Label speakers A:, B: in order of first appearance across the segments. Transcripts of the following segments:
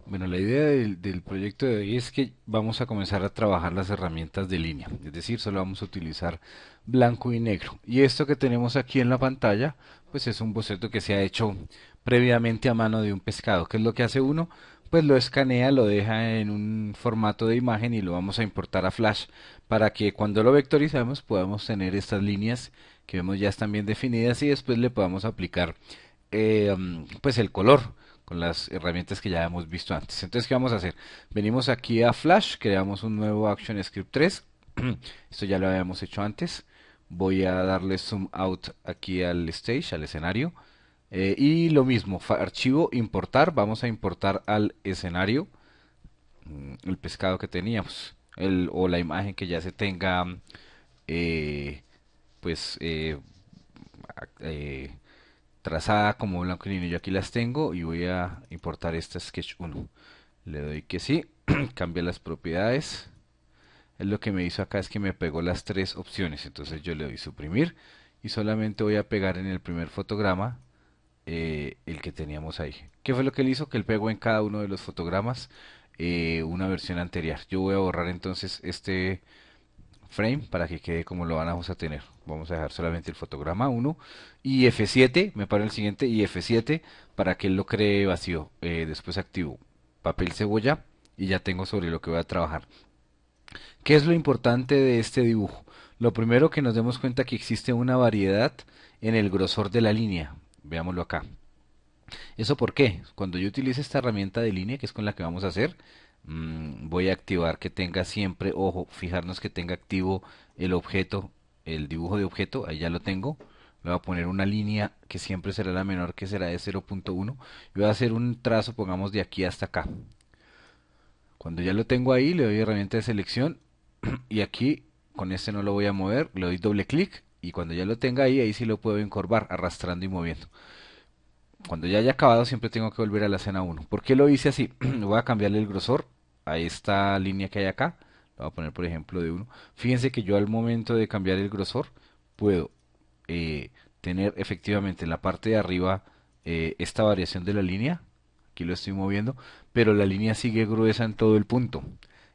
A: Bueno, la idea del proyecto de hoy es que vamos a comenzar a trabajar las herramientas de línea, es decir, solo vamos a utilizar blanco y negro. Y esto que tenemos aquí en la pantalla, pues es un boceto que se ha hecho previamente a mano de un pescado. ¿Qué es lo que hace uno? Pues lo escanea, lo deja en un formato de imagen y lo vamos a importar a Flash para que cuando lo vectorizamos podamos tener estas líneas que vemos ya están bien definidas y después le podamos aplicar pues el color con las herramientas que ya hemos visto antes. Entonces, ¿qué vamos a hacer? Venimos aquí a Flash, creamos un nuevo ActionScript 3. Esto ya lo habíamos hecho antes. Voy a darle zoom out aquí al stage, al escenario. Y lo mismo, archivo, importar. Vamos a importar al escenario el pescado que teníamos. O la imagen que ya se tenga, eh, pues, eh, trazada como blanco y negro. Yo aquí las tengo y voy a importar esta Sketch 1. Le doy que sí, cambia las propiedades. Es lo que me hizo acá es que me pegó las tres opciones. Entonces yo le doy suprimir y solamente voy a pegar en el primer fotograma el que teníamos ahí. ¿Qué fue lo que él hizo? Que él pegó en cada uno de los fotogramas una versión anterior. Yo voy a borrar entonces este frame para que quede como lo vamos a tener. Vamos a dejar solamente el fotograma 1 y F7, me paro el siguiente y F7 para que él lo cree vacío. Después activo papel cebolla y ya tengo sobre lo que voy a trabajar. ¿Qué es lo importante de este dibujo? Lo primero que nos demos cuenta que existe una variedad en el grosor de la línea. Veámoslo acá. ¿Eso por qué? Cuando yo utilice esta herramienta de línea, que es con la que vamos a hacer, voy a activar que tenga siempre, ojo, fijarnos que tenga activo el objeto, el dibujo de objeto, ahí ya lo tengo. Le voy a poner una línea que siempre será la menor, que será de 0.1. Y voy a hacer un trazo, pongamos de aquí hasta acá. Cuando ya lo tengo ahí, le doy herramienta de selección y aquí con este no lo voy a mover, le doy doble clic y cuando ya lo tenga ahí, ahí sí lo puedo encorvar arrastrando y moviendo. Cuando ya haya acabado siempre tengo que volver a la escena 1. ¿Por qué lo hice así? Voy a cambiarle el grosor a esta línea que hay acá. Lo voy a poner por ejemplo de 1. Fíjense que yo al momento de cambiar el grosor puedo tener efectivamente en la parte de arriba esta variación de la línea. Aquí lo estoy moviendo. Pero la línea sigue gruesa en todo el punto.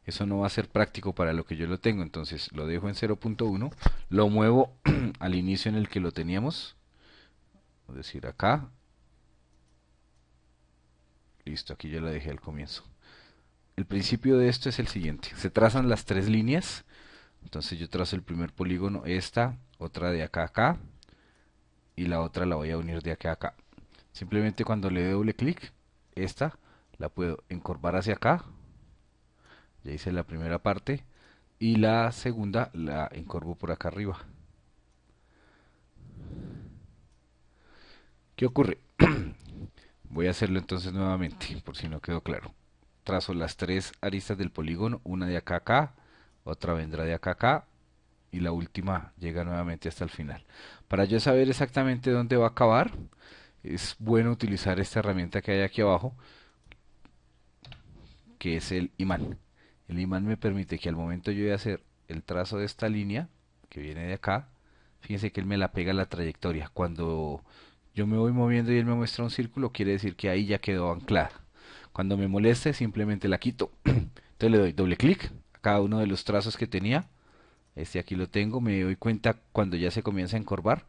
A: Eso no va a ser práctico para lo que yo lo tengo. Entonces lo dejo en 0.1. Lo muevo al inicio en el que lo teníamos. Es decir, acá. Listo, aquí ya la dejé al comienzo. El principio de esto es el siguiente. Se trazan las tres líneas. Entonces yo trazo el primer polígono, esta, otra de acá a acá, y la otra la voy a unir de acá a acá. Simplemente cuando le doy doble clic, esta la puedo encorvar hacia acá. Ya hice la primera parte. Y la segunda la encorvo por acá arriba. ¿Qué ocurre? Voy a hacerlo entonces nuevamente, por si no quedó claro. Trazo las tres aristas del polígono, una de acá a acá, otra vendrá de acá a acá y la última llega nuevamente hasta el final. Para yo saber exactamente dónde va a acabar, es bueno utilizar esta herramienta que hay aquí abajo, que es el imán. El imán me permite que al momento yo de hacer el trazo de esta línea, que viene de acá, fíjense que él me la pega a la trayectoria. Cuando yo me voy moviendo y él me muestra un círculo, quiere decir que ahí ya quedó anclada. Cuando me moleste, simplemente la quito. Entonces le doy doble clic a cada uno de los trazos que tenía. Este aquí lo tengo, me doy cuenta cuando ya se comienza a encorvar.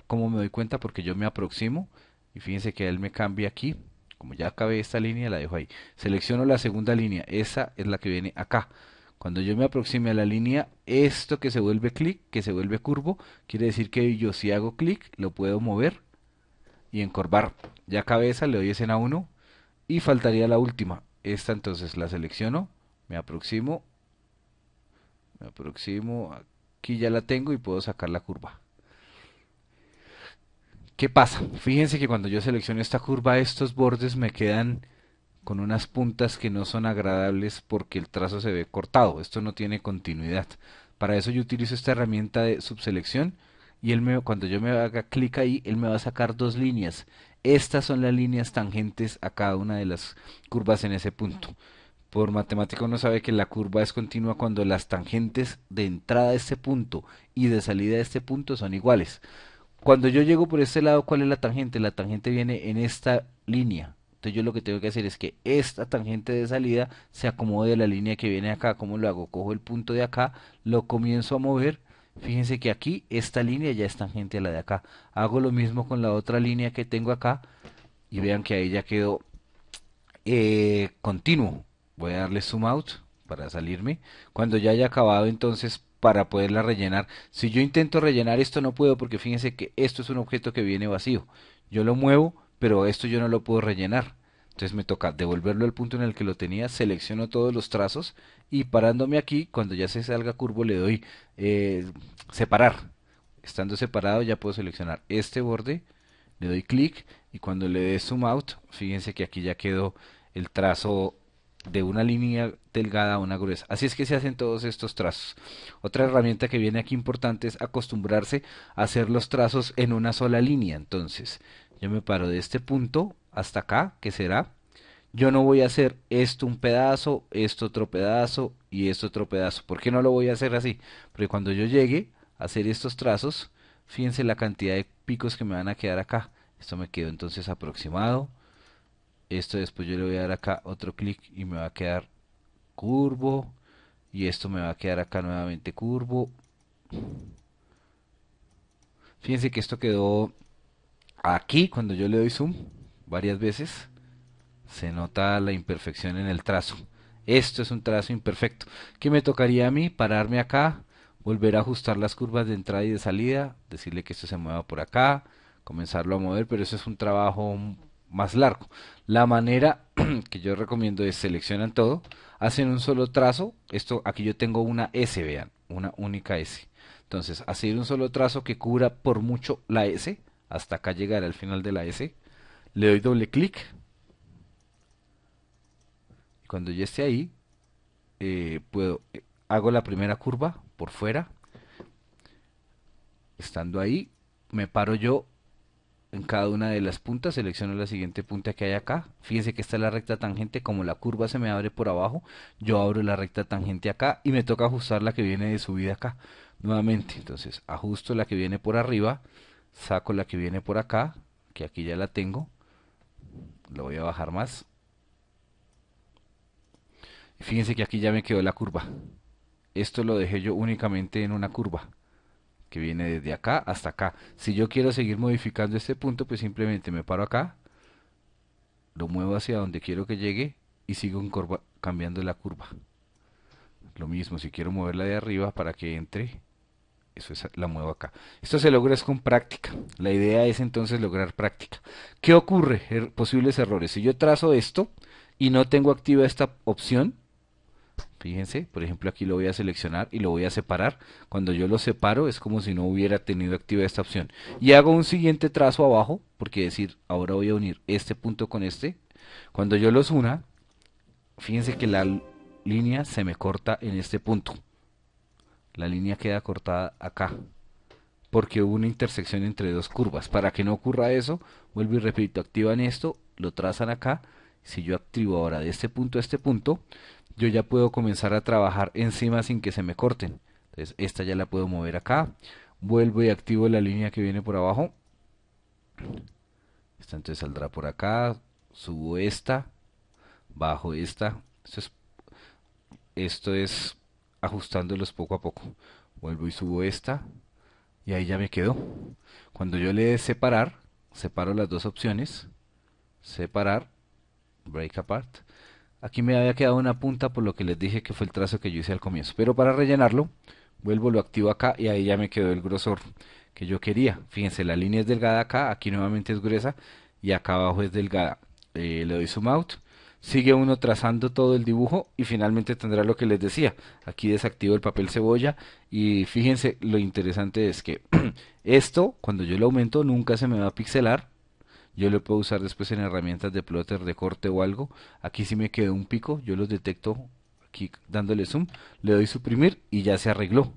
A: ¿Cómo me doy cuenta? Porque yo me aproximo y fíjense que él me cambia aquí. Como ya acabé esta línea, la dejo ahí. Selecciono la segunda línea, esa es la que viene acá. Cuando yo me aproxime a la línea, esto que se vuelve clic, que se vuelve curvo, quiere decir que yo si hago clic, lo puedo mover y encorvar. Ya cabeza, le doy escena 1 y faltaría la última. Esta entonces la selecciono, me aproximo, aquí ya la tengo y puedo sacar la curva. ¿Qué pasa? Fíjense que cuando yo selecciono esta curva, estos bordes me quedan con unas puntas que no son agradables porque el trazo se ve cortado. Esto no tiene continuidad. Para eso yo utilizo esta herramienta de subselección y cuando yo me haga clic ahí, él me va a sacar dos líneas. Estas son las líneas tangentes a cada una de las curvas en ese punto. Por matemática uno sabe que la curva es continua cuando las tangentes de entrada a este punto y de salida a este punto son iguales. Cuando yo llego por este lado, ¿cuál es la tangente? La tangente viene en esta línea. Entonces yo lo que tengo que hacer es que esta tangente de salida se acomode a la línea que viene acá. ¿Cómo lo hago? Cojo el punto de acá, lo comienzo a mover. Fíjense que aquí esta línea ya es tangente a la de acá. Hago lo mismo con la otra línea que tengo acá y vean que ahí ya quedó continuo. Voy a darle zoom out para salirme. Cuando ya haya acabado entonces para poderla rellenar. Si yo intento rellenar esto no puedo porque fíjense que esto es un objeto que viene vacío. Yo lo muevo, pero esto yo no lo puedo rellenar. Entonces me toca devolverlo al punto en el que lo tenía, selecciono todos los trazos y parándome aquí, cuando ya se salga curvo le doy separar. Estando separado ya puedo seleccionar este borde, le doy clic y cuando le dé zoom out, fíjense que aquí ya quedó el trazo de una línea delgada a una gruesa. Así es que se hacen todos estos trazos. Otra herramienta que viene aquí importante es acostumbrarse a hacer los trazos en una sola línea. Entonces, yo me paro de este punto hasta acá, que será. Yo no voy a hacer esto un pedazo, esto otro pedazo y esto otro pedazo. ¿Por qué no lo voy a hacer así? Porque cuando yo llegue a hacer estos trazos, fíjense la cantidad de picos que me van a quedar acá. Esto me quedó entonces aproximado. Esto después yo le voy a dar acá otro clic y me va a quedar curvo. Y esto me va a quedar acá nuevamente curvo. Fíjense que esto quedó aquí cuando yo le doy zoom varias veces. Se nota la imperfección en el trazo. Esto es un trazo imperfecto. ¿Qué me tocaría a mí? Pararme acá, volver a ajustar las curvas de entrada y de salida, decirle que esto se mueva por acá, comenzarlo a mover, pero eso es un trabajo más largo. La manera que yo recomiendo es seleccionan todo, hacen un solo trazo. Esto aquí yo tengo una S, vean, una única S. Entonces, hacer un solo trazo que cubra por mucho la S, hasta acá llegar al final de la S. Le doy doble clic. Cuando ya esté ahí, hago la primera curva por fuera. Estando ahí, me paro yo en cada una de las puntas, selecciono la siguiente punta que hay acá. Fíjense que esta es la recta tangente, como la curva se me abre por abajo, yo abro la recta tangente acá y me toca ajustar la que viene de subida acá. Nuevamente, entonces ajusto la que viene por arriba, saco la que viene por acá, que aquí ya la tengo, lo voy a bajar más. Fíjense que aquí ya me quedó la curva. Esto lo dejé yo únicamente en una curva que viene desde acá hasta acá. Si yo quiero seguir modificando este punto, pues simplemente me paro acá, lo muevo hacia donde quiero que llegue y sigo cambiando la curva. Lo mismo, si quiero moverla de arriba para que entre, eso es, la muevo acá. Esto se logra es con práctica. La idea es entonces lograr práctica. ¿Qué ocurre? Posibles errores. Si yo trazo esto y no tengo activa esta opción, fíjense, por ejemplo aquí lo voy a seleccionar y lo voy a separar. Cuando yo lo separo es como si no hubiera tenido activa esta opción. Y hago un siguiente trazo abajo, porque decir, ahora voy a unir este punto con este. Cuando yo los una, fíjense que la línea se me corta en este punto. La línea queda cortada acá, porque hubo una intersección entre dos curvas. Para que no ocurra eso, vuelvo y repito, activan esto, lo trazan acá. Si yo activo ahora de este punto a este punto, yo ya puedo comenzar a trabajar encima sin que se me corten. Entonces esta ya la puedo mover acá, vuelvo y activo la línea que viene por abajo. Esta entonces saldrá por acá, subo esta, bajo esta. Esto es ajustándolos poco a poco. Vuelvo y subo esta y ahí ya me quedó. Cuando yo le dé separar, separo las dos opciones, separar, break apart. Aquí me había quedado una punta por lo que les dije que fue el trazo que yo hice al comienzo. Pero para rellenarlo, vuelvo, lo activo acá y ahí ya me quedó el grosor que yo quería. Fíjense, la línea es delgada acá, aquí nuevamente es gruesa y acá abajo es delgada. Le doy zoom out. Sigue uno trazando todo el dibujo y finalmente tendrá lo que les decía. Aquí desactivo el papel cebolla y fíjense, lo interesante es que esto, cuando yo lo aumento, nunca se me va a pixelar. Yo lo puedo usar después en herramientas de plotter, de corte o algo. Aquí sí me quedó un pico, yo los detecto aquí dándole zoom, le doy suprimir y ya se arregló.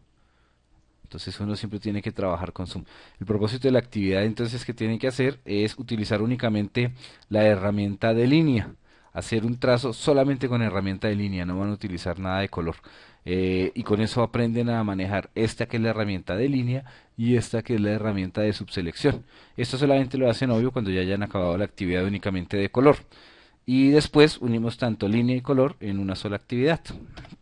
A: Entonces uno siempre tiene que trabajar con zoom. El propósito de la actividad entonces que tienen que hacer es utilizar únicamente la herramienta de línea. Hacer un trazo solamente con herramienta de línea, no van a utilizar nada de color. Y con eso aprenden a manejar esta que es la herramienta de línea y esta que es la herramienta de subselección. Esto solamente lo hacen obvio cuando ya hayan acabado la actividad únicamente de color. Y después unimos tanto línea y color en una sola actividad.